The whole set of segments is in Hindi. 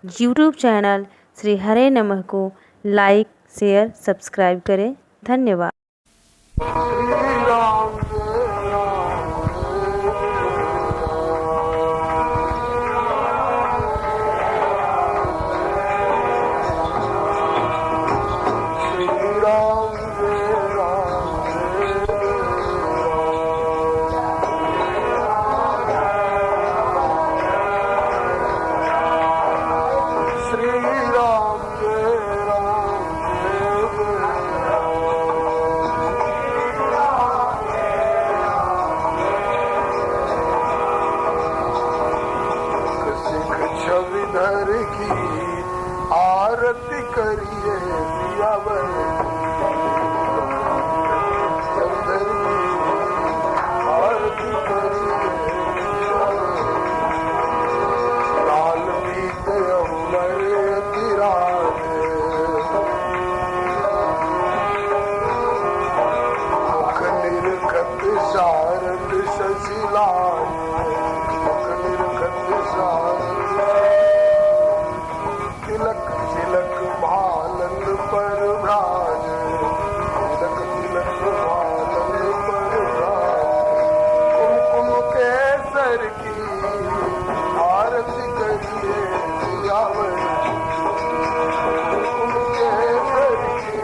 यूट्यूब चैनल श्री हरे नमः को लाइक, शेयर, सब्सक्राइब करें। धन्यवाद। छविधर की आरती करिए सियावर, छविधर की आरती करिए लाल पीत अम्बर तिरागे, मुख निरखत शारद शशिलाल, मुख निरखत शारद तिलक तिलक भालन पर भ्राज, तिलक तिलक भालन पर भ्राज, कुमकुम केसर की आरती करिए सियावर, कुमकुम केसर की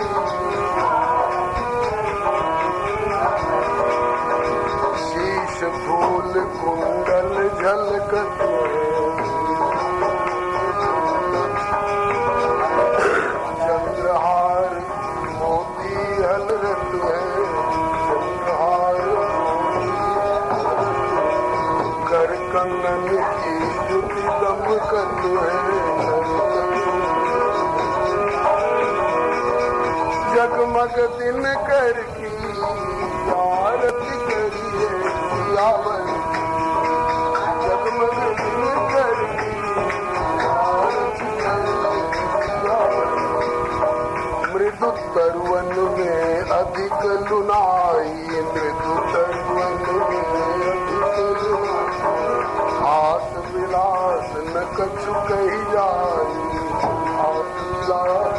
शीश फूल कुंडल झलकत कंगन की जुटी दमकत है, जगमग दिन कर की आरती करिए सियावर, जगमग दिन कर की आरती करिए सियावर, मृदु तरुवन में अधिक लुनाई, मृदु तरुवन में अधिक लुनाई, आस विलास न कछु कही जाई, आस विलास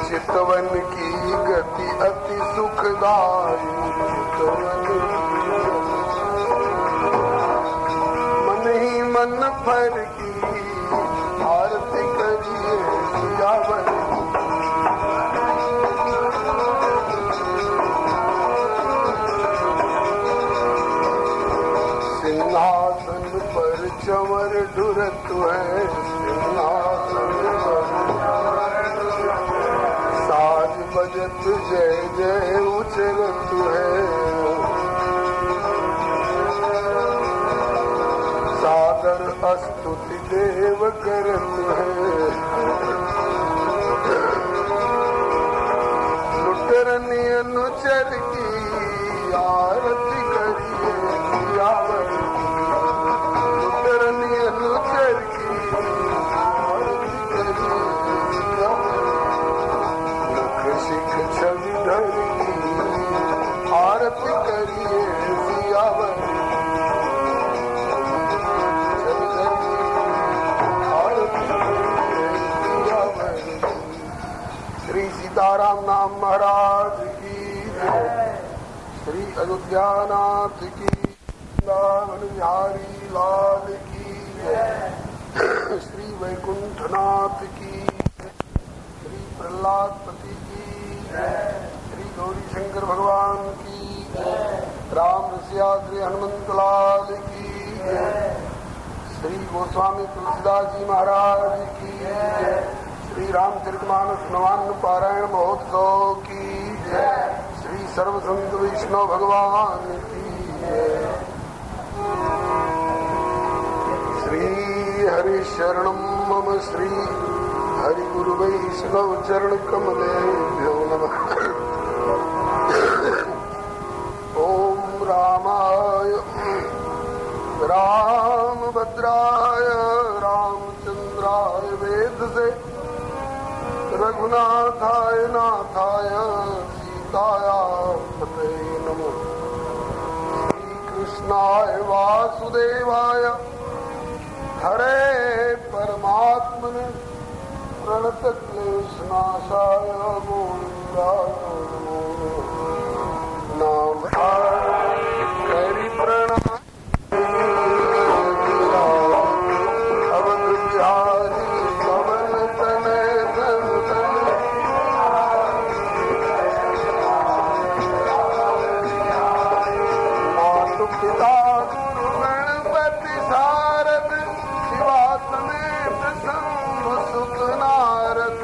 चितवन की गति अति सुखदाई, चितवन मन ही मन भर की आरती करिए सियावर, सिंहासन पर चंवर ढुरत है, सिंहासन पर साज बजत जय जय उचरत है, सादर स्तुति देव करत है, लुटरनी अनुचर की आरती करिए सियावर, लुटरनी अनुचर की आरती करिए सियावर, मुख सिख छविधर की आरती करिए सियावर, छविधर की आरती करिए सियावर। श्री सीताराम नाम महाराज की जय, श्री अयोध्यानाथ की, वृंदावन बिहारी लाल की जय, श्री वैकुंठनाथ की, श्री प्रहलादपति की जय, श्री गौरी शंकर भगवान की जय, राम रसिया श्री हनुमंत लाल की जय, श्री गोस्वामी तुलसीदास जी महाराज की जय, श्री रामचरितमानस नवान्न पारायण महोत्सव की जय, श्री सर्व संत वैष्णव भगवान की जय। श्री हरि शरणम मम, श्री हरि गुरु वैष्णव चरण कमलेभ्यो नमः। ओम रामाय रामभद्राय रामचंद्राय वेदसे रघुनाथाय नाथाय सीताया पते नमो। श्री कृष्णाय वासुदेवाय हरे आत्मने प्रणत क्लेशनाशाय गोविंदाय नाम हरि प्रणाम अवध बिहारी पवन तनय धन मातु पिता गुरु गणपति शारद शिवा समेत शंभु सुख नारद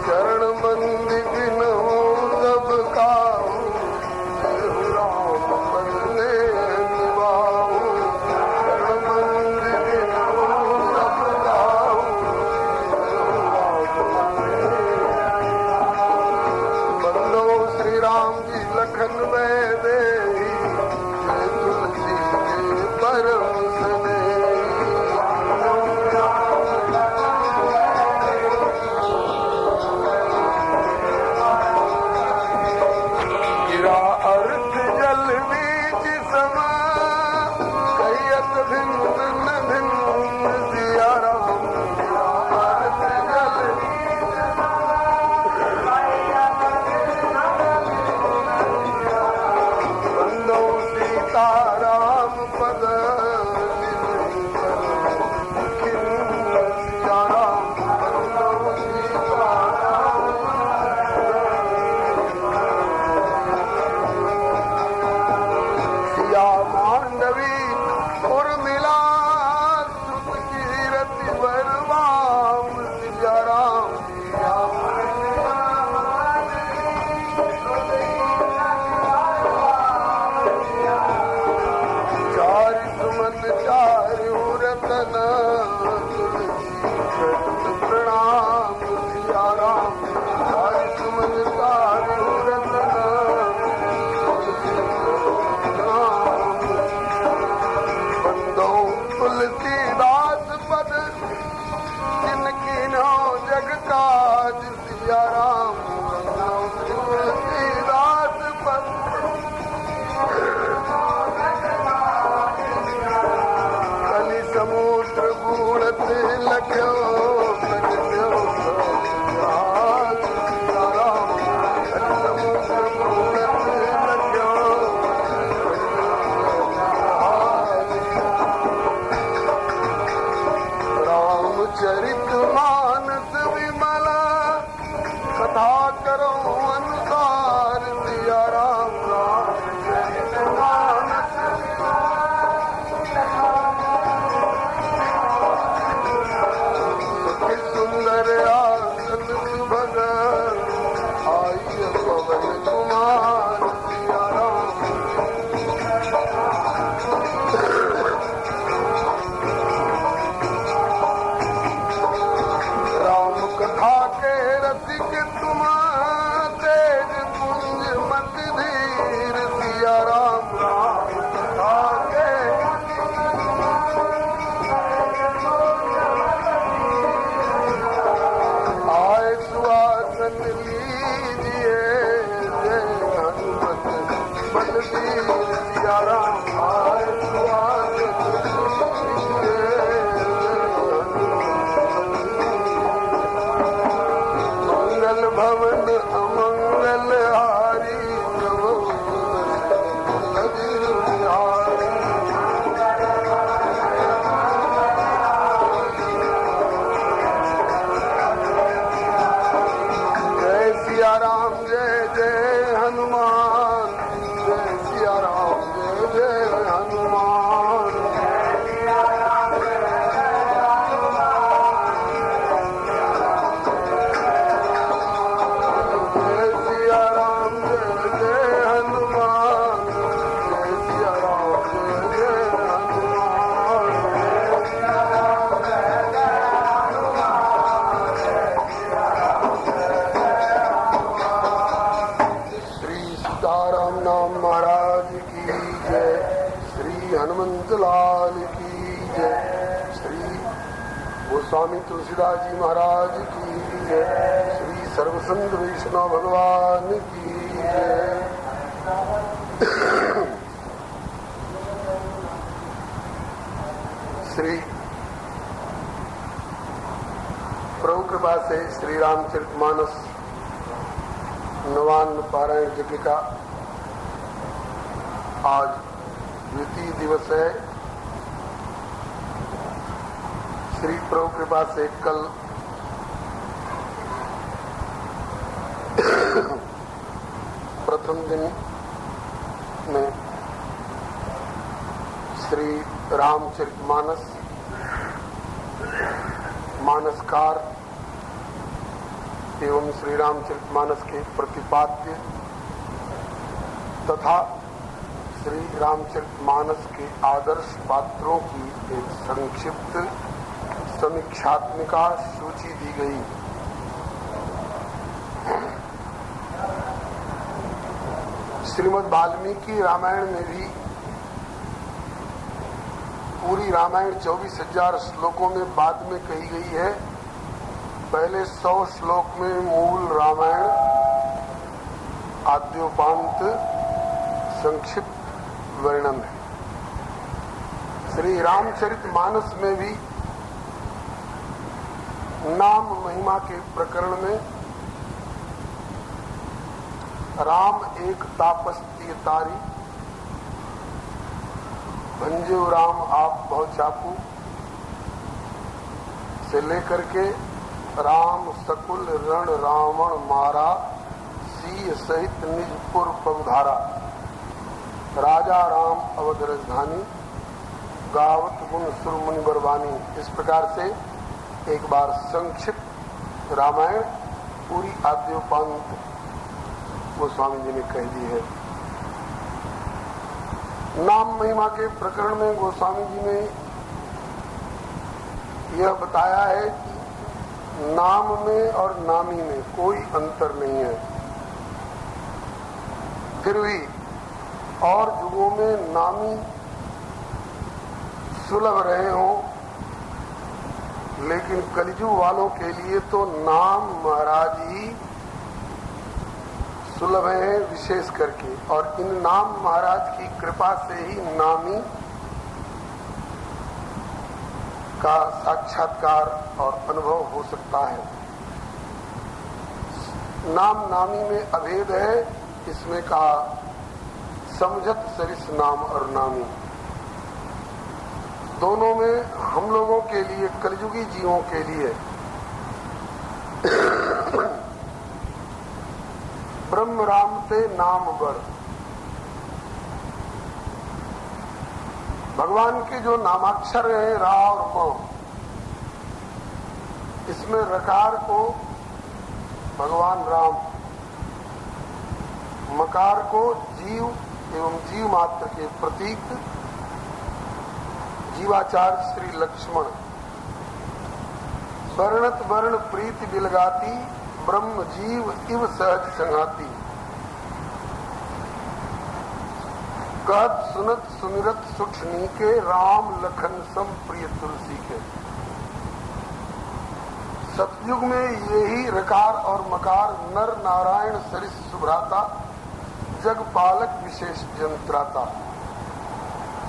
चरण बंदी बिनहु सब काहू देहु राम बदले निभाऊ चरण बंदी बिनहु सब काहू बंदो श्री राम जी लखन में दे जय तुलसी के परम स्नेही गिरा अर्थ जल बीच समा कहियत भिन्न भिन्न भिन्न सिया राम गिरा अर्थ जल बंदो सीता राम पद खिन्न सिया राम बंदो सीता सिया मांडवी उर्मिला सुत कीरति बरवाम सिया राम सिया चारि सुमन चारि रतन तुलसी प्रणाम सिया राम चारि सुमन चारि रतन बंदो तुलसीदास पद जिनकी नो जग काज सिया राम बंदो तुलसीदास पद कलि समुद्र बूढ़त लख्यो प्रगट्यो जहाज सिया राम कलि समुद्र बूढ़त लख्यो रामचरित मानस विमला कथा करो अनुसार सिया राम रामचरित मानस सुखी सुंदर आसन सुभग आय पवन कुमार सिया राम राम कथा के रसिक तुम तेज पुंज मत धीर सिया राम राम कथा के आए सुहासन लीजिए जय हनुमत बलबीर सिया राम आए सुहासन लीजिए मंगल भवन अमंगल हारी प्रभु कबीर बिहारी जय सिया राम जय जय हनुमान जय सिया राम जय जय हनुमान जय सिया राम जय जय हनुमान जय सिया राम जय जय हनुमान श्री सीताराम नाम महाराज की जय श्री हनुमंत लाल की जय श्री गोस्वामी तुलसीदास जी महाराज की जय श्री सर्वसंत वैष्णव भगवान की जय। श्री प्रभु कृपा से श्री रामचरितमानस नवान्न पारायण यज्ञ का आज द्वितीय दिवस है। श्री प्रभु कृपा से कल प्रथम दिन में श्री रामचरितमानस मानसकार एवं श्री रामचरितमानस के प्रतिपाद्य तथा श्री रामचरितमानस के आदर्श पात्रों की एक संक्षिप्त समीक्षात्मिका सूची दी गई। श्रीमद् वाल्मीकि रामायण में भी पूरी रामायण 24,000 श्लोकों में बाद में कही गई है। पहले 100 श्लोक में मूल रामायण आद्योपांत संक्षिप्त वर्णन है। श्री रामचरितमानस में भी नाम महिमा के प्रकरण में राम एक तापस्तीय तारी, भंजो राम आप बहु चापू से लेकर के राम सकुल रण रावण मारा, सीय सहित निजपुर पवधारा, राजा राम अवध राजधानी, गावत गुण सुर मुनि बरवानी। इस प्रकार से एक बार संक्षिप्त रामायण पूरी आद्योपांत गोस्वामी जी ने कह दी है। नाम महिमा के प्रकरण में गोस्वामी जी ने यह बताया है कि नाम में और नामी में कोई अंतर नहीं है। फिर भी और युगों में नामी सुलभ रहे हों, लेकिन कलियुग वालों के लिए तो नाम महाराज ही सुलभ है विशेष करके, और इन नाम महाराज की कृपा से ही नामी का साक्षात्कार और अनुभव हो सकता है। नाम नामी में अभेद है। इसमें कहा समझत सरिस नाम और नामी। दोनों में हम लोगों के लिए, कलयुगी जीवों के लिए ब्रह्म राम ते नाम बड़। भगवान के जो नामाक्षर हैं रा और म, इसमें रकार को भगवान राम, मकार को जीव एवं जीव मात्र के प्रतीक जीवाचार्य श्री लक्ष्मण, वर्णत वर्ण प्रीति बिलगाती, ब्रह्म जीव इव सहज संगाती, कहत सुनत सुमिरत सुठनी के, राम लखन सम प्रिय तुलसी के। सतयुग में यही रकार और मकार नर नारायण सरिस सुभ्राता, जग पालक विशेष जंत्राता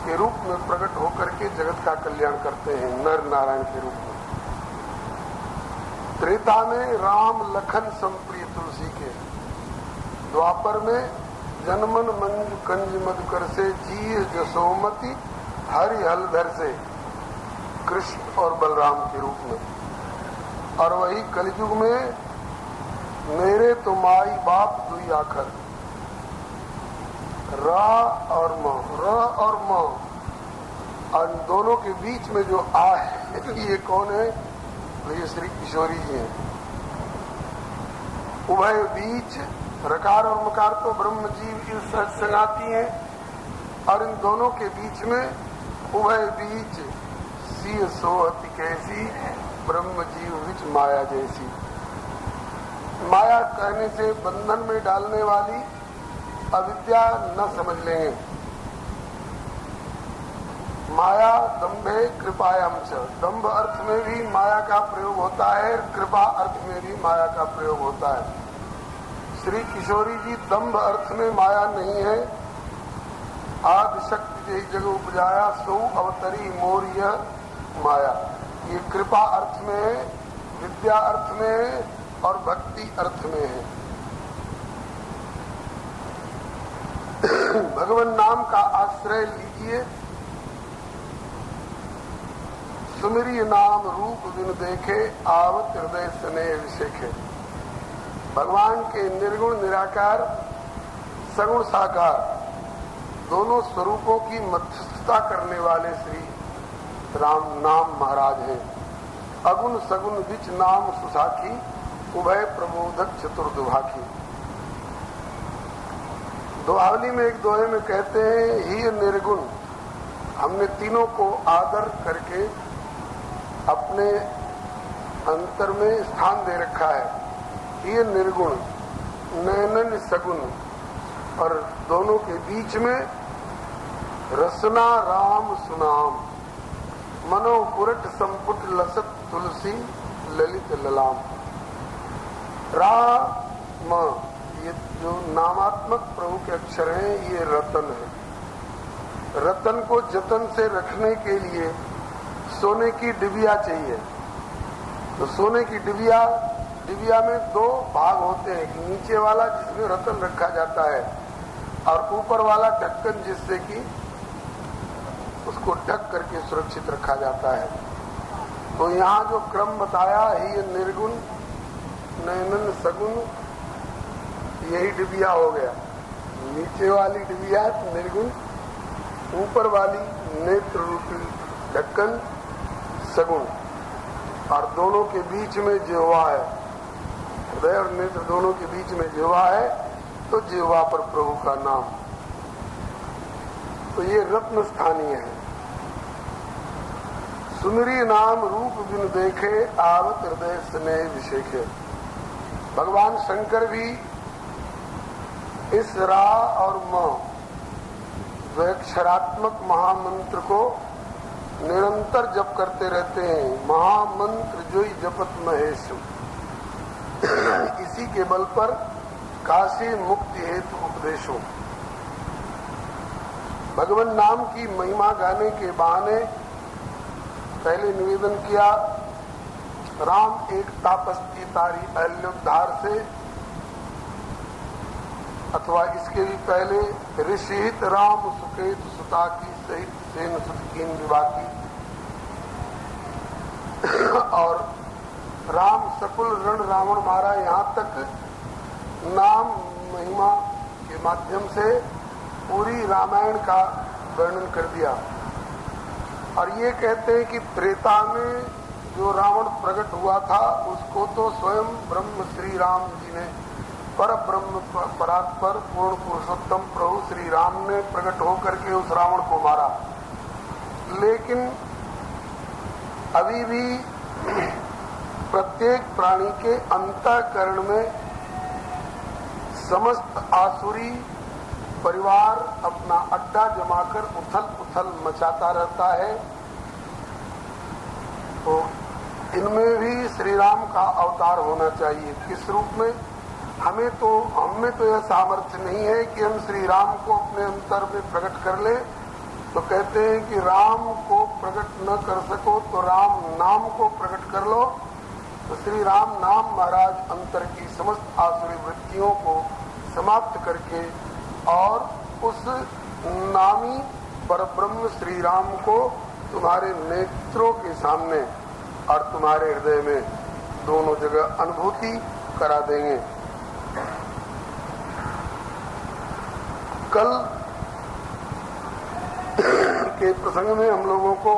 के रूप में प्रकट होकर के जगत का कल्याण करते हैं, नर नारायण के रूप में। त्रेता में राम लखन संप्रिय तुलसी के, द्वापर में जनमन मंजु कंज मधुकर से, जीव जसोमति हरि हलधर से, कृष्ण और बलराम के रूप में। और वही कलयुग में मेरे तो माई बाप दुई आखर, रा और म, र और म, और दोनों के बीच में जो आ है ये कौन है? तो ये श्री किशोरी जी हैं। उभय बीच रकार और मकार तो ब्रह्म जीव संगाती हैं, और इन दोनों के बीच में उभय बीच सीय सोहति कैसी, ब्रह्म जीव विच माया जैसी। माया कहने से बंधन में डालने वाली अविद्या न समझ लेंगे। माया दंभे कृपायाम च, दंभ अर्थ में भी माया का प्रयोग होता है, कृपा अर्थ में भी माया का प्रयोग होता है। श्री किशोरी जी दंभ अर्थ में माया नहीं है, आदि शक्ति जय जग उपजाया सो अवतरी मोर यह माया। ये कृपा अर्थ में है, विद्या अर्थ में है और भक्ति अर्थ में है। भगवान नाम का आश्रय लीजिए। सुमिरी नाम रूप बिन देखे आवत हृदय स्नेह विशेखे। भगवान के निर्गुण निराकार सगुण साकार दोनों स्वरूपों की मध्यस्थता करने वाले श्री राम नाम महाराज हैं। अगुण सगुण विच नाम सुसाखी उभय प्रबोधक चतुर्दुभाखी। दोहावली में एक दोहे में कहते हैं, ही निर्गुण। हमने तीनों को आदर करके अपने अंतर में स्थान दे रखा है। ये निर्गुण नयनन सगुण और दोनों के बीच में रसना राम सुनाम मनो पुरट संपुट लसत तुलसी ललित ललाम। राम ये जो नामात्मक प्रभु के अक्षर हैं ये रतन है। रतन को जतन से रखने के लिए सोने की डिबिया चाहिए। तो सोने की डिबिया में दो भाग होते हैं कि नीचे वाला जिसमें रतन रखा जाता है और ऊपर वाला ढक्कन जिससे कि उसको ढक करके सुरक्षित रखा जाता है। तो यहाँ जो क्रम बताया है ये निर्गुण नयनन सगुण यही डिबिया हो गया। नीचे वाली डिबिया निर्गुण, ऊपर वाली नेत्र रूपी ढक्कन सगुण और दोनों के बीच में जिह्वा है। हृदय और नेत्र दोनों के बीच में जिह्वा है तो जिह्वा पर प्रभु का नाम। तो ये रत्न स्थानीय है। सुमिरी नाम रूप बिन देखे आवत हृदय स्नेह विशेखे। भगवान शंकर भी इस रा और म द्वैक्षरात्मक महामंत्र को निरंतर जप करते रहते हैं। महामंत्र जोई जपत महेश। इसी के बल पर काशी मुक्ति हेतु उपदेशों। भगवान नाम की महिमा गाने के बहाने पहले निवेदन किया, राम एक तापस्ती तारी अहल्योद्धार से, अथवा इसके भी पहले ऋषिहित राम सुकेत सुता की सहित सेन सुतकीन विवाह की। और राम सकुल रण रावण मारा, यहाँ तक नाम महिमा के माध्यम से पूरी रामायण का वर्णन कर दिया। और ये कहते हैं कि त्रेता में जो रावण प्रकट हुआ था उसको तो स्वयं ब्रह्म श्री राम जी ने, पर ब्रह्म परात्पर पूर्ण पुरुषोत्तम प्रभु श्री राम ने प्रकट होकर के उस रावण को मारा। लेकिन अभी भी प्रत्येक प्राणी के अंतःकरण में समस्त आसुरी परिवार अपना अड्डा जमाकर उथल पुथल मचाता रहता है। तो इनमें भी श्री राम का अवतार होना चाहिए। किस रूप में? हमें तो यह सामर्थ्य नहीं है कि हम श्री राम को अपने अंतर में प्रकट कर लें। तो कहते हैं कि राम को प्रकट न कर सको तो राम नाम को प्रकट कर लो। तो श्री राम नाम महाराज अंतर की समस्त आसुरी वृत्तियों को समाप्त करके और उस नामी परब्रह्म श्री राम को तुम्हारे नेत्रों के सामने और तुम्हारे हृदय में दोनों जगह अनुभूति करा देंगे। कल के प्रसंग में हम लोगों को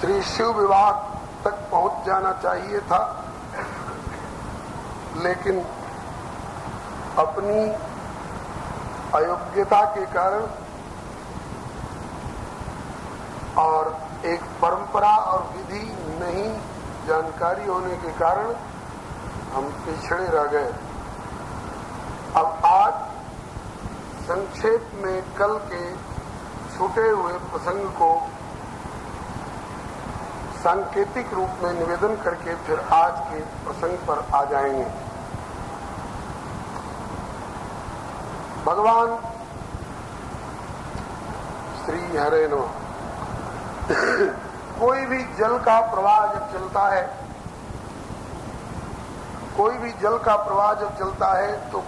श्री शिव विवाह तक पहुंच जाना चाहिए था, लेकिन अपनी अयोग्यता के कारण और एक परंपरा और विधि नहीं जानकारी होने के कारण हम पिछड़े रह गए। अब आज संक्षेप में कल के छूटे हुए प्रसंग को सांकेतिक रूप में निवेदन करके फिर आज के प्रसंग पर आ जाएंगे। भगवान श्री हरे नमः। कोई भी जल का प्रवाह जब चलता है, कोई भी जल का प्रवाह जब चलता है तो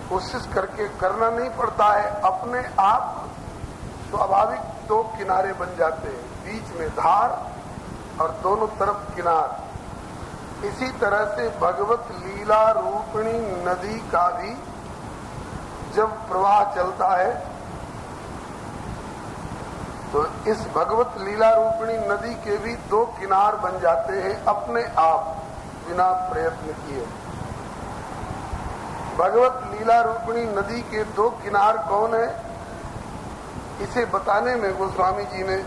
कोशिश करके करना नहीं पड़ता है, अपने आप स्वाभाविक दो किनारे बन जाते हैं, बीच में धार और दोनों तरफ किनार। इसी तरह से भगवत लीला रूपिणी नदी का भी जब प्रवाह चलता है तो इस भगवत लीला रूपिणी नदी के भी दो किनार बन जाते हैं अपने आप, बिना प्रयत्न किए। भगवत लीला रूपिणी नदी के दो किनार कौन है, इसे बताने में गोस्वामी जी ने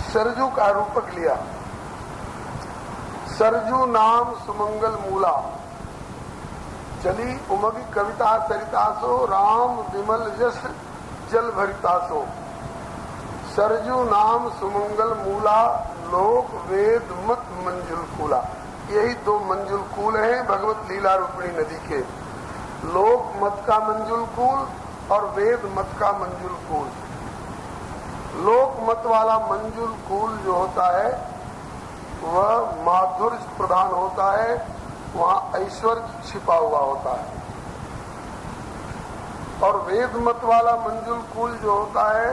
सरजू का रूपक लिया। सरजू नाम सुमंगल मूला, चली उमगी कविता सरितासो, राम विमल यश जल भरितासो। सरजू नाम सुमंगल मूला, लोक वेद मत मंजुल कूला। यही दो मंजुल कूल हैं भगवत लीला रूपिणी नदी के, लोक मत का मंजुल कूल और वेद मत का मंजुल कूल। लोक मत वाला मंजुल कूल जो होता है वह माधुर्य प्रधान होता है, वहां ऐश्वर्य छिपा हुआ होता है। और वेद मत वाला मंजुल कूल जो होता है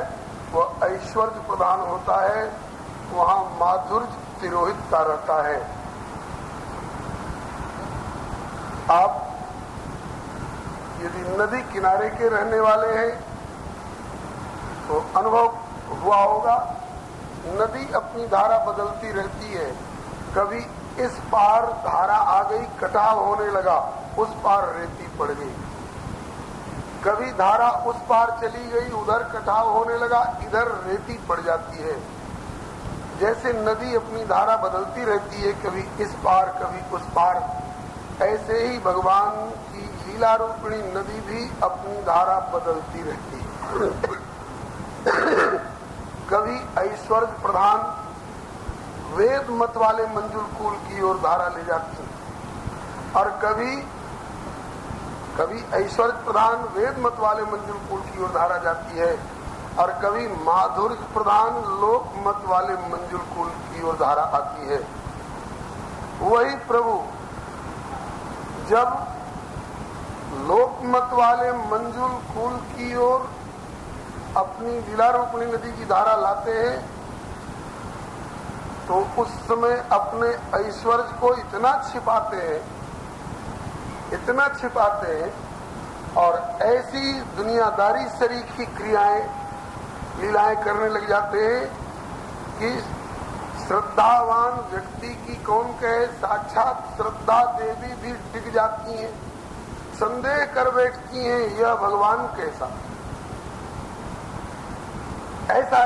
वह ऐश्वर्य प्रधान होता है, वहां माधुर्य तिरोहित का रहता है। आप यदि नदी किनारे के रहने वाले हैं तो अनुभव हुआ होगा, नदी अपनी धारा बदलती रहती है। कभी इस पार धारा आ गई, कटाव होने लगा, उस पार रेती पड़ गई। कभी धारा उस पार चली गई, उधर कटाव होने लगा, इधर रेती पड़ जाती है। जैसे नदी अपनी धारा बदलती रहती है, कभी इस पार कभी उस पार, ऐसे ही भगवान की लीला रूपिणी नदी भी अपनी धारा बदलती रहती है। कभी ऐश्वर्य प्रधान वेद मत वाले मंजुल कूल की ओर धारा ले जाती है और कभी ऐश्वर्य प्रधान वेद मत वाले मंजुल कूल की ओर धारा जाती है और कभी माधुर्य प्रधान लोक मत वाले मंजुल कूल की ओर धारा आती है। वही प्रभु जब लोक मत वाले मंजुल कूल की ओर अपनी लीला रूपिणी नदी की धारा लाते हैं तो उस समय अपने ऐश्वर्य को इतना छिपाते हैं और ऐसी दुनियादारी सरीखी क्रियाएं लीलाएं करने लग जाते हैं कि श्रद्धावान व्यक्ति की कौन कहे, साक्षात श्रद्धा देवी भी टिक जाती हैं, संदेह कर बैठती हैं यह भगवान कैसा। ऐसा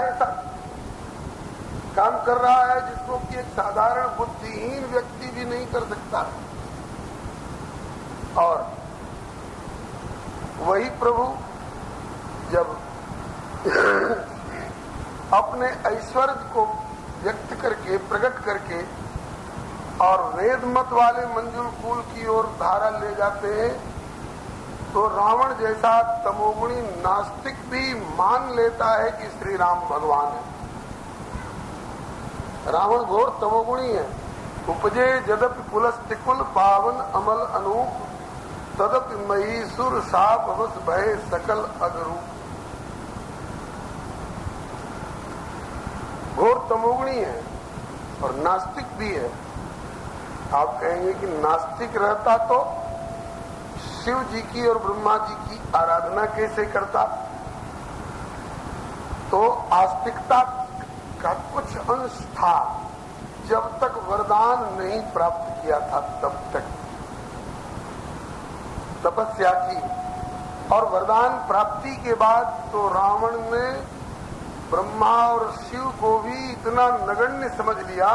काम कर रहा है जिसको कि एक साधारण बुद्धिहीन व्यक्ति भी नहीं कर सकता। और वही प्रभु जब अपने ऐश्वर्य को व्यक्त करके प्रकट करके और वेद मत वाले मंजुल कूल की ओर धारा ले जाते हैं तो रावण जैसा तमोगुणी नास्तिक भी मान लेता है कि श्री राम भगवान है। रावण घोर तमोगुणी है। उपजे यद्यपि पुलस्तिकुल पावन अमल अनूप, तदपि महीसुर साप अवस भय सकल अगरूप। घोर तमोगुणी है और नास्तिक भी है। आप कहेंगे कि नास्तिक रहता तो शिव जी की और ब्रह्मा जी की आराधना कैसे करता? तो आस्तिकता का कुछ अंश था, जब तक वरदान नहीं प्राप्त किया था तब तक तपस्या की। और वरदान प्राप्ति के बाद तो रावण ने ब्रह्मा और शिव को भी इतना नगण्य समझ लिया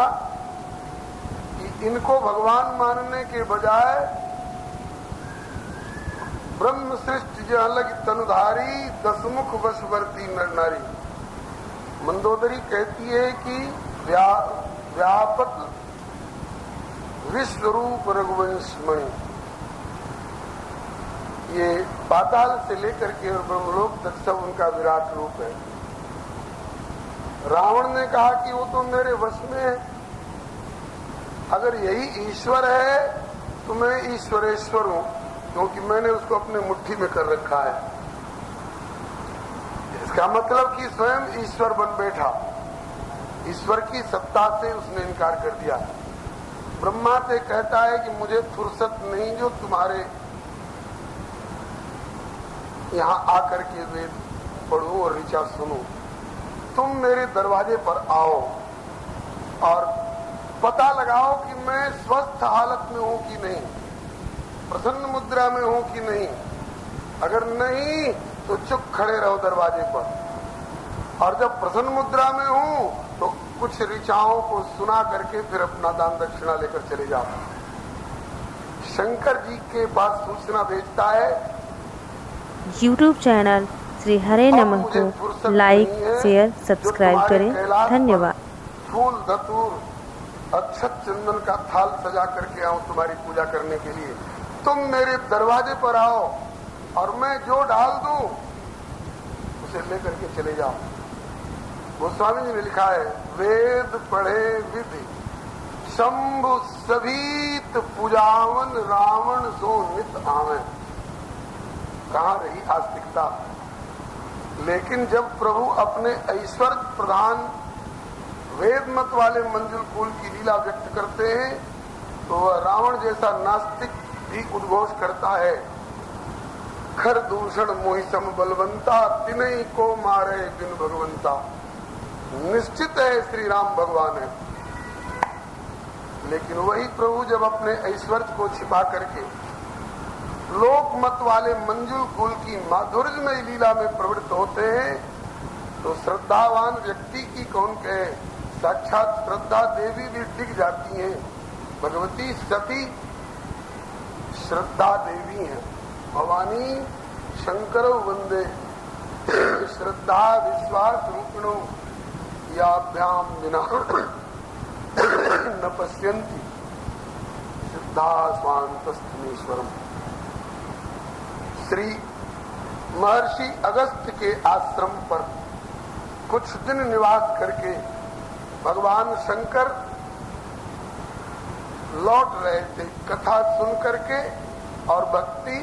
कि इनको भगवान मानने के बजाय ब्रह्म सृष्टि जहाँ लगी तनुधारी, दसमुख वशवर्ती नर नारी। मंदोदरी कहती है कि व्यापक विश्वरूप रघुवंश मणि, ये पाताल से लेकर के और ब्रह्मलोक तक सब उनका विराट रूप है। रावण ने कहा कि वो तो मेरे वश में है, अगर यही ईश्वर है तो मैं ईश्वरेश्वर हूं, क्योंकि मैंने उसको अपने मुट्ठी में कर रखा है। इसका मतलब कि स्वयं ईश्वर बन बैठा, ईश्वर की सत्ता से उसने इनकार कर दिया। ब्रह्मा से कहता है कि मुझे फुर्सत नहीं जो तुम्हारे यहां आकर के वेद पढ़ूं और ऋचा सुनूं, तुम मेरे दरवाजे पर आओ और पता लगाओ कि मैं स्वस्थ हालत में हूं कि नहीं, प्रसन्न मुद्रा में हूं कि नहीं। अगर नहीं तो चुप खड़े रहो दरवाजे पर, और जब प्रसन्न मुद्रा में हूं तो कुछ ऋचाओं को सुना करके फिर अपना दान दक्षिणा लेकर चले जाओ। शंकर जी के पास सूचना भेजता है। YouTube चैनल श्री हरे नमः को लाइक शेयर सब्सक्राइब करें। धन्यवाद। फूल धतूर अक्षत चंदन का थाल सजा करके आऊं तुम्हारी पूजा करने के लिए, तुम मेरे दरवाजे पर आओ और मैं जो डाल दूं उसे लेकर के चले जाओ। गोस्वामी जी ने लिखा है, वेद पढ़े विधि शंभु सभीत पूजावन रावण सो नित आवे। कहां रही आस्तिकता? लेकिन जब प्रभु अपने ऐश्वर्य प्रधान वेद मत वाले मंजुल कुल की लीला व्यक्त करते हैं तो वह रावण जैसा नास्तिक भी उद्घोष करता है, खर दूषण मोहिसम बलवंता तिनई को मारे बिन भगवंता। निश्चित है श्री राम भगवान है, लेकिन वही प्रभु जब अपने ऐश्वर्य को छिपा करके लोक मत वाले मंजुल कुल की माधुर्यमय लीला में प्रवृत्त होते हैं तो श्रद्धावान व्यक्ति की कौन कहे, साक्षात श्रद्धा देवी भी टिक जाती हैं। भगवती सती श्रद्धा देवी हैं। भवानी शंकर वंदे श्रद्धा विश्वास रूपिणो याभ्याम विना न पश्यन्ति सिद्धा स्वांतस्थमीश्वरम। श्री महर्षि अगस्त्य के आश्रम पर कुछ दिन निवास करके भगवान शंकर लौट रहे थे, कथा सुन करके और भक्ति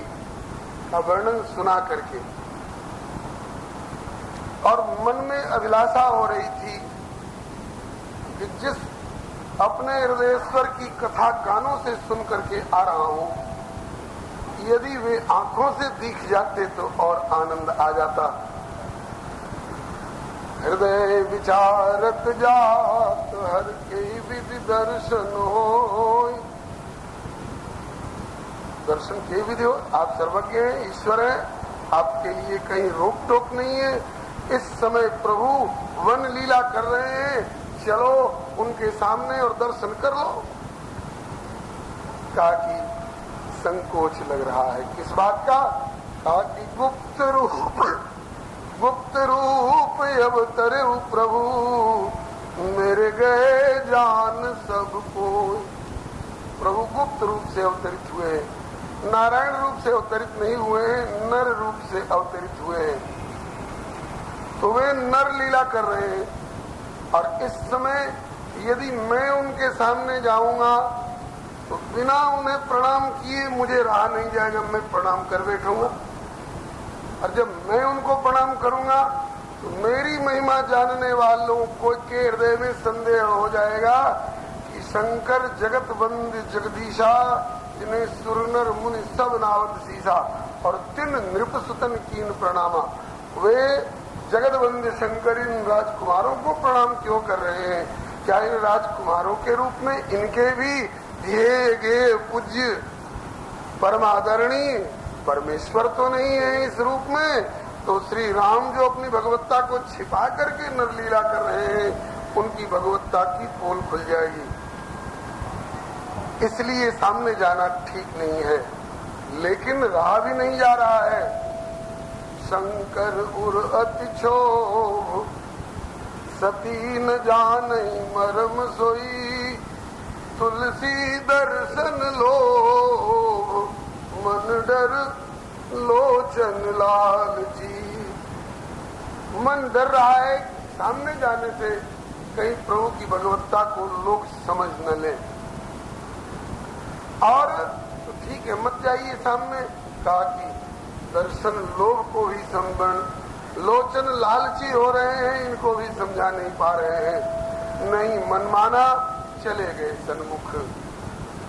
का वर्णन सुना करके, और मन में अभिलाषा हो रही थी कि जिस अपने हृदयेश्वर की कथा कानों से सुन करके आ रहा हूं, यदि वे आंखों से दिख जाते तो और आनंद आ जाता। हृदय विचारत जात हर के विधि दर्शन हो। दर्शन के विधि हो, आप सर्वज्ञ हैं, ईश्वर हैं, आपके लिए कहीं रोक टोक नहीं है। इस समय प्रभु वन लीला कर रहे हैं, चलो उनके सामने और दर्शन कर लो। कहा कि संकोच लग रहा है, किस बात का? कहा कि गुप्त रूप अवतरे प्रभु मेरे गए जान सब कोई। प्रभु गुप्त रूप से अवतरित हुए हैं, नारायण रूप से अवतरित नहीं हुए हैं, नर रूप से अवतरित हुए हैं। तो वे नर लीला कर रहे हैं, और इस समय यदि मैं उनके सामने जाऊंगा तो बिना उन्हें प्रणाम किए मुझे रहा नहीं जाएगा, मैं प्रणाम कर बैठूंगा। और जब मैं उनको प्रणाम करूंगा तो मेरी महिमा जानने वालों को के हृदय में संदेह हो जाएगा कि शंकर जगत बंद जगदीशा जिन्हें सुरनर मुनि सब नावत सीसा, और तिन नृपसुतन कीन प्रणामा। वे जगत बंद शंकर इन राजकुमारों को प्रणाम क्यों कर रहे हैं? क्या इन राजकुमारों के रूप में इनके भी ध्येय गे पूज्य परमादरणीय परमेश्वर तो नहीं है इस रूप में? तो श्री राम जो अपनी भगवत्ता को छिपा करके नरलीला कर रहे हैं, उनकी भगवत्ता की पोल खुल जाएगी। इसलिए सामने जाना ठीक नहीं है, लेकिन रहा भी नहीं जा रहा है। शंकर उर अति क्षोभ सती न जाने मरम सोई, तुलसी दर्शन लो मन डर लोचन लाल जी। मन डर रहा है सामने जाने से कहीं प्रभु की भगवत्ता को लोग समझ न ले। और तो ठीक है मत जाइए सामने। कहा कि दर्शन लोभ को भी संवरण, लोचन लालची हो रहे हैं, इनको भी समझा नहीं पा रहे हैं। नहीं मन माना, चले गए सन्मुख।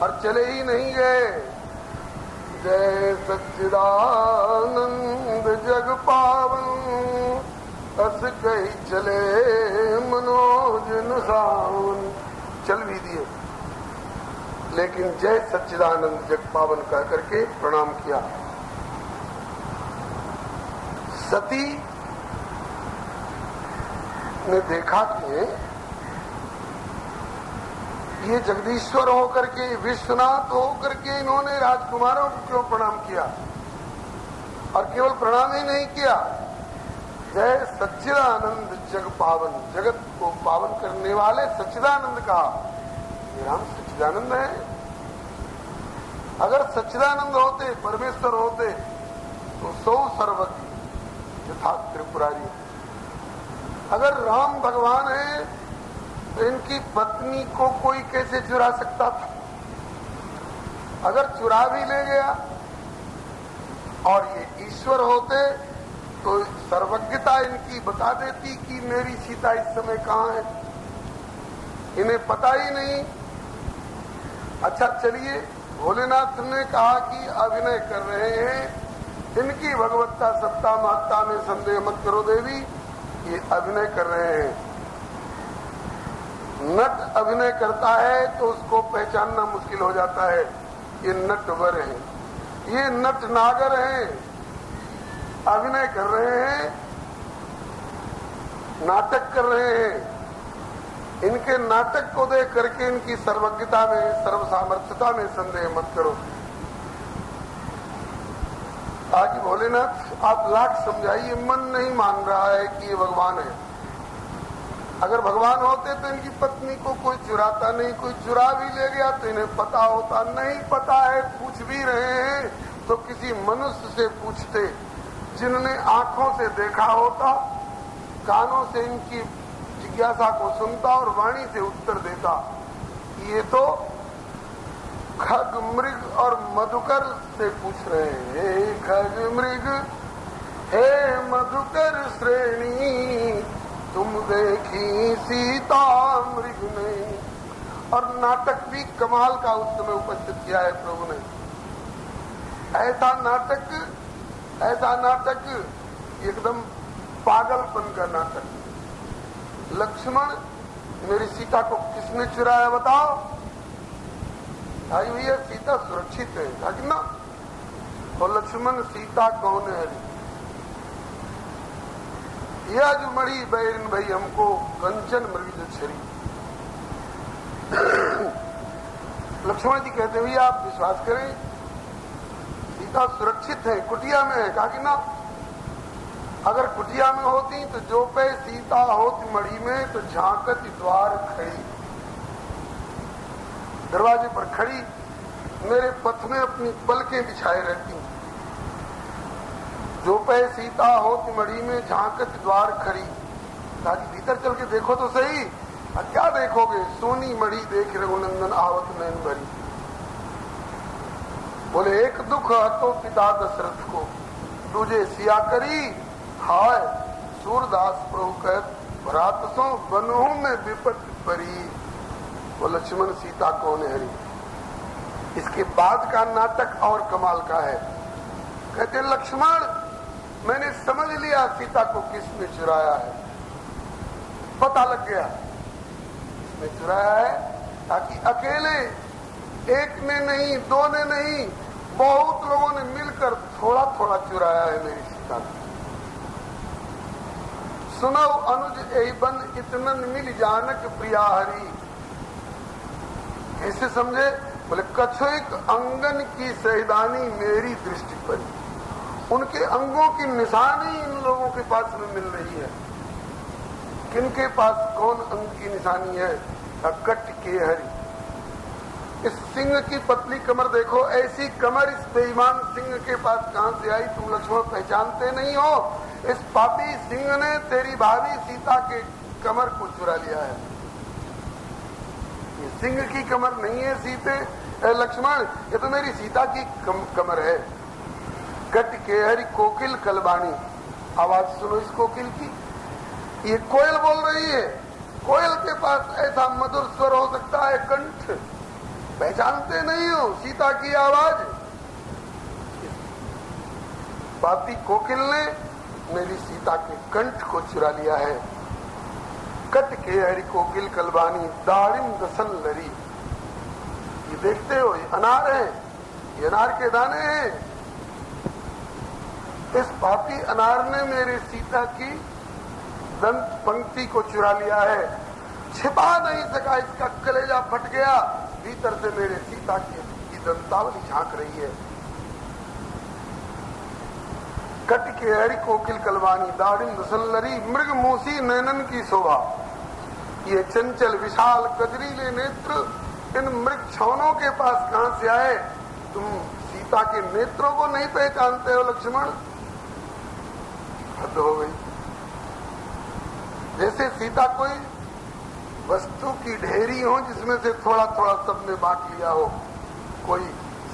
और चले ही नहीं गए। जय सच्चिदानंद जग पावन, अस कही चले मनोजन सावन। चल भी दिए, लेकिन जय सच्चिदानंद जग पावन कह करके प्रणाम किया। सती ने देखा कि ये जगदीश्वर होकर के, विश्वनाथ होकर के इन्होंने राजकुमारों को क्यों प्रणाम किया? और केवल प्रणाम ही नहीं किया, जय सच्चिदानंद जग पावन, जगत को पावन करने वाले सच्चिदानंद कहा। ये राम सच्चिदानंद है। अगर सच्चिदानंद होते, परमेश्वर होते तो सौ सर्वज्ञ यथा त्रिपुरारी। अगर राम भगवान है तो इनकी पत्नी को कोई कैसे चुरा सकता था? अगर चुरा भी ले गया और ये ईश्वर होते तो सर्वज्ञता इनकी बता देती कि मेरी सीता इस समय कहाँ है। इन्हें पता ही नहीं। अच्छा चलिए, भोलेनाथ ने कहा कि अभिनय कर रहे हैं, इनकी भगवत्ता सत्ता महत्ता में संदेह मत करो देवी, ये अभिनय कर रहे हैं। नट अभिनय करता है तो उसको पहचानना मुश्किल हो जाता है। ये नटवर हैं, ये नट नागर हैं, अभिनय कर रहे हैं, नाटक कर रहे हैं। इनके नाटक को देख करके इनकी सर्वज्ञता में, सर्वसामर्थ्यता में संदेह मत करो। आज भोलेनाथ आप लाख समझाइए, मन नहीं मान रहा है कि ये भगवान है। अगर भगवान होते तो इनकी पत्नी को कोई चुराता नहीं, कोई चुरा भी ले गया तो इन्हें पता होता। नहीं पता है, पूछ भी रहे हैं तो किसी मनुष्य से पूछते जिन्होंने आंखों से देखा होता, कानों से इनकी जिज्ञासा को सुनता और वाणी से उत्तर देता। ये तो खग मृग और मधुकर से पूछ रहे हैं। हे खग मृग, हे मधुकर श्रेणी, तुम देखी सीता मृग ने। और नाटक भी कमाल का उस समय उपस्थित किया है प्रभु ने। ऐसा नाटक एकदम पागलपन का नाटक। लक्ष्मण, मेरी सीता को किसने चुराया बताओ? भाई भैया सीता सुरक्षित है ना। और लक्ष्मण, सीता कौन है? यह जो मणि बैरिन भाई हमको कंचन मृग छरी। लक्ष्मण जी कहते हैं भैया आप विश्वास करें, सीता सुरक्षित है, कुटिया में है। कहा कि ना, अगर कुटिया में होती तो जो पे सीता होती मणि में तो झांकत द्वार खड़ी, दरवाजे पर खड़ी मेरे पथ में अपनी पलकें बिछाए रहती। जो पे सीता होती मणि में झांकत द्वार खड़ी। दादी भीतर चल के देखो तो सही। क्या देखोगे? सोनी मणि देख रघुनंदन आवत नैन भरी। बोले एक दुख हतो पिता दशरथ को, तुझे सिया करी हाय सूरदास प्रभु कहत भ्रातसों बनहु में विपत्ति परी। वो लक्ष्मण, सीता कौन है? इसके बाद का नाटक और कमाल का है। कहते लक्ष्मण, मैंने समझ लिया सीता को किसने चुराया है, पता लग गया किसने चुराया है। ताकि अकेले एक ने नहीं, दो ने नहीं, बहुत लोगों ने मिलकर थोड़ा थोड़ा चुराया है मेरी सीता को। सुनो अनुज एहि बन इतनन मिल जानक प्रिया हरी। कैसे समझे? बोले कछुक अंगन की सैदानी मेरी दृष्टि पर। उनके अंगों की निशानी इन लोगों के पास में मिल रही है। किनके पास कौन अंग की निशानी है? कट के हरी। इस सिंह की पतली कमर देखो, ऐसी कमर इस बेईमान सिंह के पास कहां से आई? तुम लक्ष्मण पहचानते नहीं हो? इस पापी सिंह ने तेरी भाभी सीता के कमर को चुरा लिया है। ये सिंह की कमर नहीं है सीते लक्ष्मण, ये तो मेरी सीता की कमर है। कट के हरि कोकिल कलबानी, आवाज सुनो इस कोकिल की, ये कोयल बोल रही है। कोयल के पास ऐसा मधुर स्वर हो सकता है, कंठ पहचानते नहीं हो सीता की आवाज? पापी कोकिल ने मेरी सीता के कंठ को चुरा लिया है। कट के हरि कोकिल कलबानी दारिम दसन लरी, ये देखते हो ये अनार है, ये अनार के दाने हैं। इस पापी अनार ने मेरी सीता की दंत पंक्ति को चुरा लिया है। छिपा नहीं सका, इसका कलेजा फट गया, भीतर से मेरे सीता की दंतावली झांक रही है। कट के हरि कोकिल कलवानी दारिम दसलरी मृग मूसी नैनन की शोभा, ये चंचल विशाल कजरीले नेत्र इन मृग छौनों के पास कहां से आए? तुम सीता के नेत्रों को नहीं पहचानते हो लक्ष्मण? हद हो गई। जैसे सीता कोई वस्तु की ढेरी हो जिसमें से थोड़ा थोड़ा सबने बांट लिया हो। कोई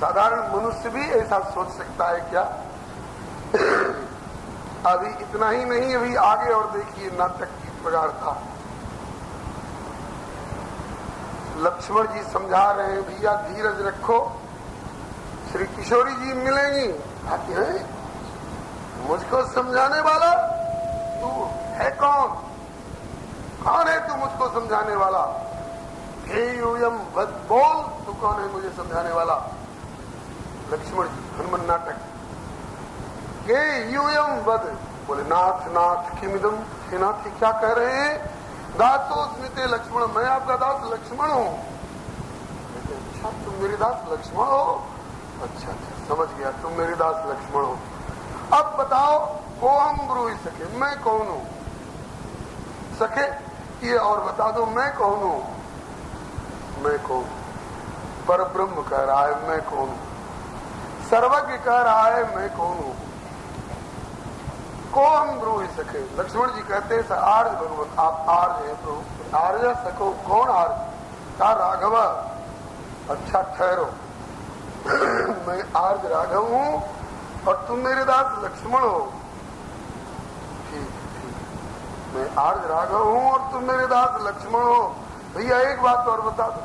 साधारण मनुष्य भी ऐसा सोच सकता है क्या? अभी इतना ही नहीं, अभी आगे और देखिए नाटक की प्रकार था। लक्ष्मण जी समझा रहे हैं, भैया धीरज रखो, श्री किशोरी जी मिलेंगी। आती है, मुझको समझाने वाला तू है कौन? कौन है तू मुझको समझाने वाला? हे यूयम वद, बोल तू कौन है मुझे समझाने वाला? लक्ष्मण जी हनुमान नाटक, हे यूयम वद, बोले नाथ नाथ किमिदम, हे नाथ क्या कह रहे हैं? दासो स्मिते लक्ष्मण, मैं आपका दास लक्ष्मण हूं। अच्छा तुम मेरे दास लक्ष्मण हो? अच्छा अच्छा समझ गया, तुम मेरे दास लक्ष्मण हो। अब बताओ को हम ब्रूहि सके, मैं कौन हूं? सके ये और बता दो मैं कौन हूं? मैं कौन? पर ब्रह्म कह रहा है मैं कौन हूं, सर्वज्ञ कह रहा है मैं कौन हूं। को हम ब्रूहि सके, लक्ष्मण जी कहते हैं आर्य भगवान, आप आर्य हैं प्रभु। आर्य सको, कौन आर्य? का राघव। अच्छा ठहरो, मैं आर्य राघव हूं और तुम मेरे दास लक्ष्मण हो। ठीक ठीक, मैं आर्य राघव हूं और तुम मेरे दास लक्ष्मण हो। भैया एक बात और बता दो,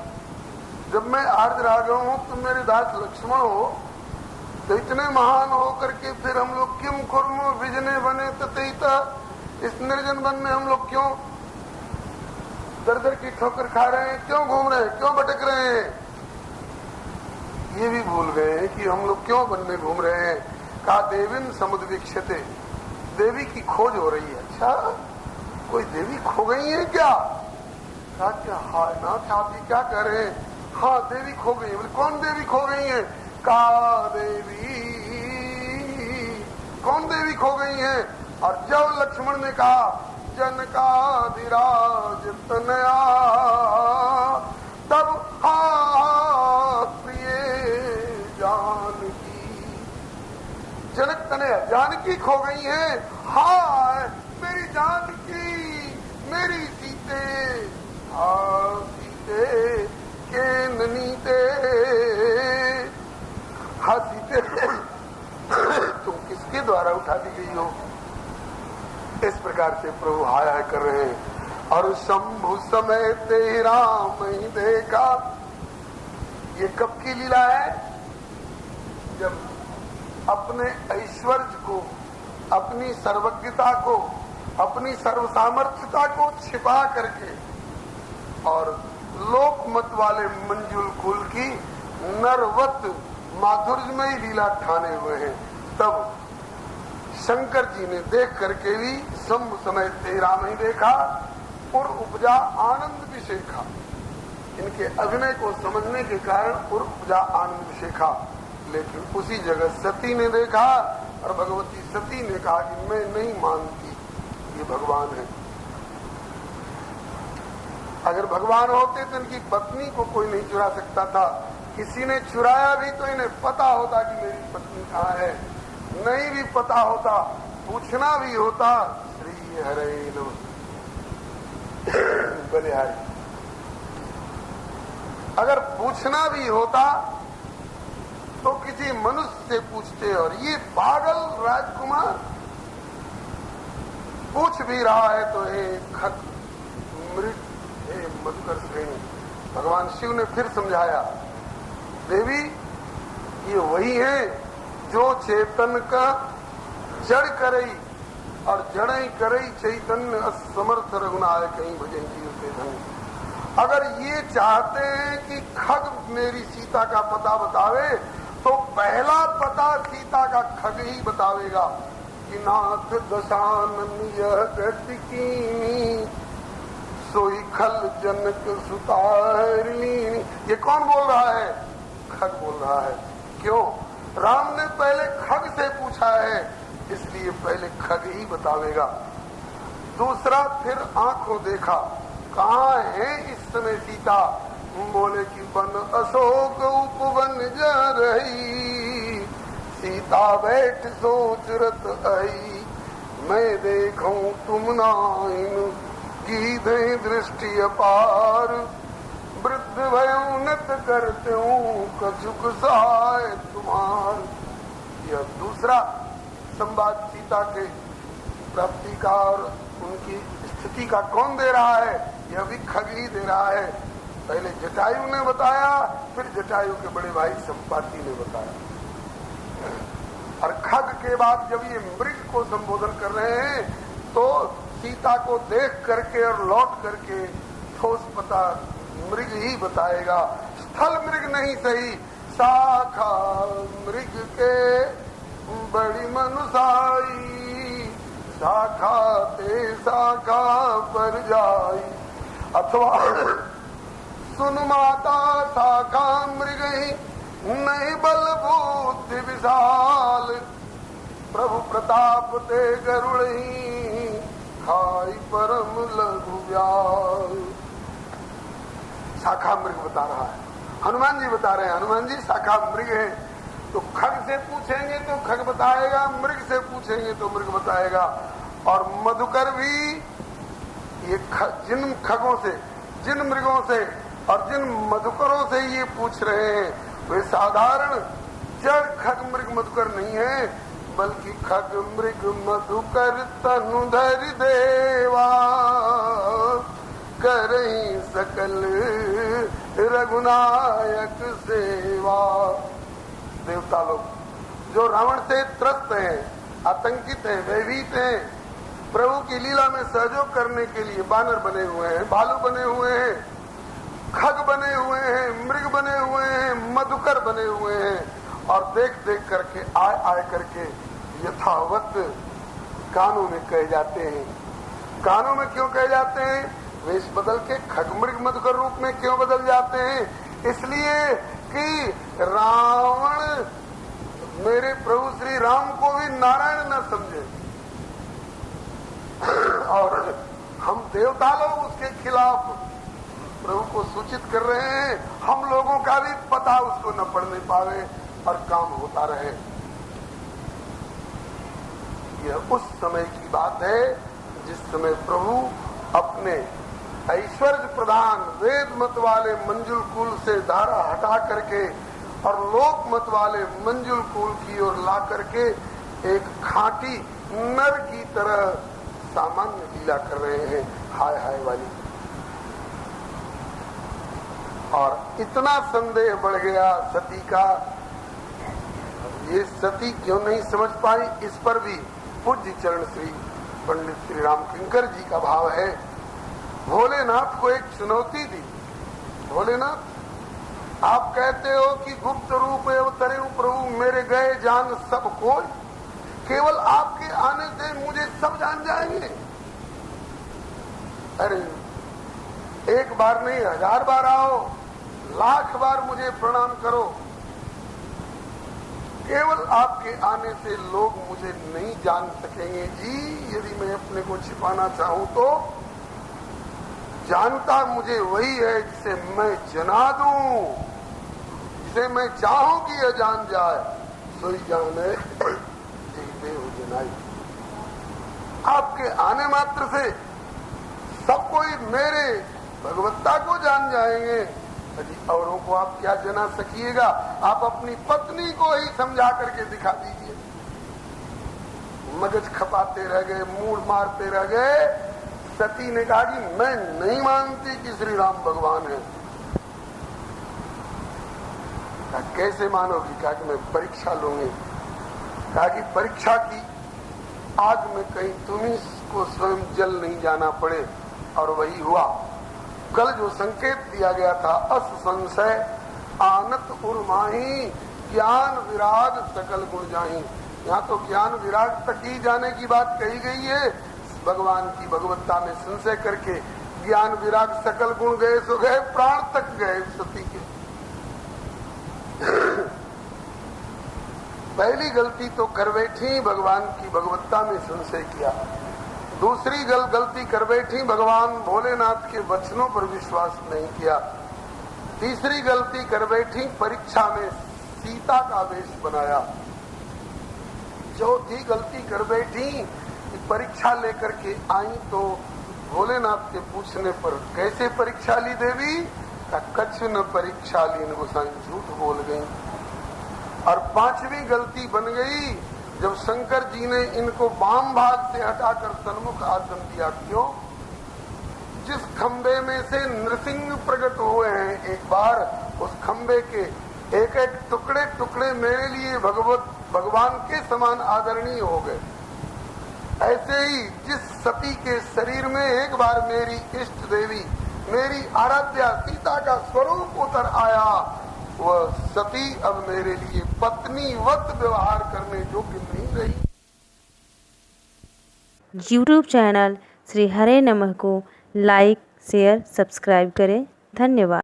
जब मैं आर्य राघव हूं तुम मेरे दास लक्ष्मण हो, तो इतने महान होकर के फिर हम लोग क्यों कुर्म विजने बने ततईता, इस निर्जन वन में हम लोग क्यों दर दर की ठोकर खा रहे हैं? क्यों घूम रहे हैं? क्यों भटक रहे हैं? ये भी भूल गए हैं कि हम लोग क्यों वन में घूम रहे हैं। कहा देवीन समुद्विक्षते, देवी की खोज हो रही है। अच्छा कोई देवी खो गई है क्या? कहा क्या? हाँ नाथ आप ये क्या कह रहे हैं? हाँ देवी खो गई है। बोले कौन देवी खो गई है? का देवी, कौन देवी खो गई है? और जब लक्ष्मण ने कहा जनकाधिराज तनया, तब हा प्रिय जानकी, जनक तनया जानकी खो गई है। हाय मेरी जानकी, मेरी सीते, हाँ सीते के ननीते, हाँ सीते तुम किसके द्वारा उठा दी गई हो? इस प्रकार से प्रभु हाय हाय कर रहे हैं। और शंभु समय ते राम ही देखा, ये कब की लीला है? जब अपने ऐश्वर्य को, अपनी सर्वज्ञता को, अपनी सर्वसामर्थ्यता को छिपा करके और लोकमत वाले मंजुल कुल की नरवत माधुर्यमयी लीला ठाने हुए हैं। तब शंकर जी ने देख करके भी शंभु समय ते राम ही देखा और उपजा आनंद विशेखा। इनके अभिनय को समझने के कारण और उपजा आनंद विशेखा। लेकिन उसी जगह सती ने देखा और भगवती सती ने कहा कि मैं नहीं मानती ये भगवान है। अगर भगवान होते तो इनकी पत्नी को कोई नहीं चुरा सकता था, किसी ने चुराया भी तो इन्हें पता होता कि मेरी पत्नी कहाँ है, नहीं भी पता होता, पूछना भी होता, श्री हरे नमः बलिहारी, अगर पूछना भी होता तो किसी मनुष्य से पूछते। और ये पागल राजकुमार पूछ भी रहा है तो हे खग मृग, हे मधुकर श्रेणी। भगवान शिव ने फिर समझाया, देवी ये वही है जो चेतन का जड़ करई और जड़ई करई चैतन्य असमर्थ रघुनाय कहीं भजन जीव के धन। अगर ये चाहते हैं कि खग मेरी सीता का पता बतावे तो पहला पता सीता का खग ही बतावेगा कि नाथ दशानन यह कृति कीनी सोई खल जनक सुतारिणी। ये कौन बोल रहा है? खग बोल रहा है। क्यों? राम ने पहले खग से पूछा है, इसलिए पहले खग ही बतावेगा। दूसरा, फिर आंखों देखा, कहाँ है इस समय सीता? बोले कि बन अशोक उपवन जा रही, सीता बैठ सोच रत आई, मैं देखूं तुम नाइन गीधे दृष्टि अपार, वृद्ध भयोनत करते हूँ कछुक सहाय तुम्हार। यह दूसरा संवाद सीता के प्राप्ति का और उनकी स्थिति का कौन दे रहा है? यह भी खग ही दे रहा है। पहले जटायु ने बताया, फिर जटायु के बड़े भाई संपाति ने बताया, और खग के बाद जब ये मृग को संबोधन कर रहे हैं तो सीता को देख करके और लौट करके ठोस पता मृग ही बताएगा। स्थल मृग नहीं सही, शाखा मृग के बड़ी मनुसाई, शाखा ते शाखा पर जाई, अथवा सुन माता शाखा मृग ही नहीं बल बुद्धि विशाल, प्रभु प्रताप ते गरुड़ ही खाई परम लघु व्याल। शाखा मृग बता रहा है, हनुमान जी बता रहे हैं, हनुमान जी शाखा मृग है। तो खग से पूछेंगे तो खग बताएगा, मृग से पूछेंगे तो मृग बताएगा। और मधुकर भी ये जिन खगों से, जिन मृगों से और जिन मधुकरों से ये पूछ रहे हैं वे साधारण जड़ खग मृग मधुकर नहीं है, बल्कि खग मृग मधुकर तनुधर देवा, करहीं सकल रघुनायक सेवा। देवता लोग जो रावण से त्रस्त हैं, आतंकित हैं, भयभीत हैं, प्रभु की लीला में सहयोग करने के लिए बानर बने हुए हैं, भालू बने हुए हैं, खग बने हुए हैं, मृग बने हुए हैं, मधुकर बने हुए हैं, और देख देख करके आए करके यथावत कानों में कहे जाते हैं। कानों में क्यों कहे जाते हैं? वेश बदल के खग मृग मधुकर रूप में क्यों बदल जाते हैं? इसलिए कि रावण मेरे प्रभु श्री राम को भी नारायण न समझे, और हम देवता लोग उसके खिलाफ प्रभु को सूचित कर रहे हैं, हम लोगों का भी पता उसको न पढ़ने पावे और काम होता रहे। यह उस समय की बात है जिस समय प्रभु अपने ऐश्वर्य प्रधान वेद मत वाले मंजुल कुल से धारा हटा करके और लोक मत वाले मंजुल कुल की ओर ला करके एक खांटी नर की तरह सामान्य लीला कर रहे हैं, हाय हाय वाली। और इतना संदेह बढ़ गया सती का, ये सती क्यों नहीं समझ पाई, इस पर भी पूज्य चरण श्री पंडित श्री राम किंकर जी का भाव है। भोलेनाथ को एक चुनौती दी। भोलेनाथ, आप कहते हो कि गुप्त रूप अवतरे प्रभु मेरे गए जान सब कोई, केवल आपके आने से मुझे सब जान जाएंगे। अरे एक बार नहीं, 1000 बार आओ, लाख बार मुझे प्रणाम करो, केवल आपके आने से लोग मुझे नहीं जान सकेंगे जी। यदि मैं अपने को छिपाना चाहूं तो जानता मुझे वही है जिसे मैं जना दूं, जिसे मैं चाहूं कि यह जान जाए, सोई जाने जीवे हो जनाई। आपके आने मात्र से सब कोई मेरे भगवत्ता को जान जाएंगे। यदि औरों को आप क्या जना सकिएगा? आप अपनी पत्नी को ही समझा करके दिखा दीजिए। मगज खपाते रह गए, मूड मारते रह गए। सती ने कहा कि मैं नहीं मानती कि श्री राम भगवान है। कहा कैसे मानोगी? कहा कि मैं परीक्षा लूंगी। कहा कि परीक्षा की आग में कहीं तुम्ही को स्वयं जल नहीं जाना पड़े। और वही हुआ। कल जो संकेत दिया गया था, अस संशय आनत उर्माही ज्ञान विराग सकल गुण जाही, यहाँ तो ज्ञान विराग तक ही जाने की बात कही गई है। भगवान की भगवत्ता में संशय करके ज्ञान विराग सकल गुण गए सो गए, प्राण तक गए सती के। पहली गलती तो कर बैठी, भगवान की भगवत्ता में संशय किया। दूसरी गलती कर बैठी, भगवान भोलेनाथ के वचनों पर विश्वास नहीं किया। तीसरी गलती कर बैठी, परीक्षा में सीता का वेश बनाया। चौथी गलती कर बैठी कि परीक्षा लेकर के आई तो भोलेनाथ के पूछने पर कैसे परीक्षा ली देवी? का कच्छ न परीक्षा ली, गोसाई झूठ बोल गई। और पांचवी गलती बन गई जब शंकर जी ने इनको वाम भाग से हटाकर सन्मुख आसन दिया। क्यों? जिस खंबे में से नृसिंह प्रकट हुए हैं, एक बार उस खंबे के एक एक टुकड़े टुकड़े मेरे लिए भगवान के समान आदरणीय हो गए। ऐसे ही जिस सती के शरीर में एक बार मेरी इष्ट देवी, मेरी आराध्या सीता का स्वरूप उतर आया, वह सती अब मेरे लिए पत्नी वत व्यवहार करने योग्य नहीं रही। YouTube चैनल श्री हरे नमः को लाइक, शेयर, सब्सक्राइब करें। धन्यवाद।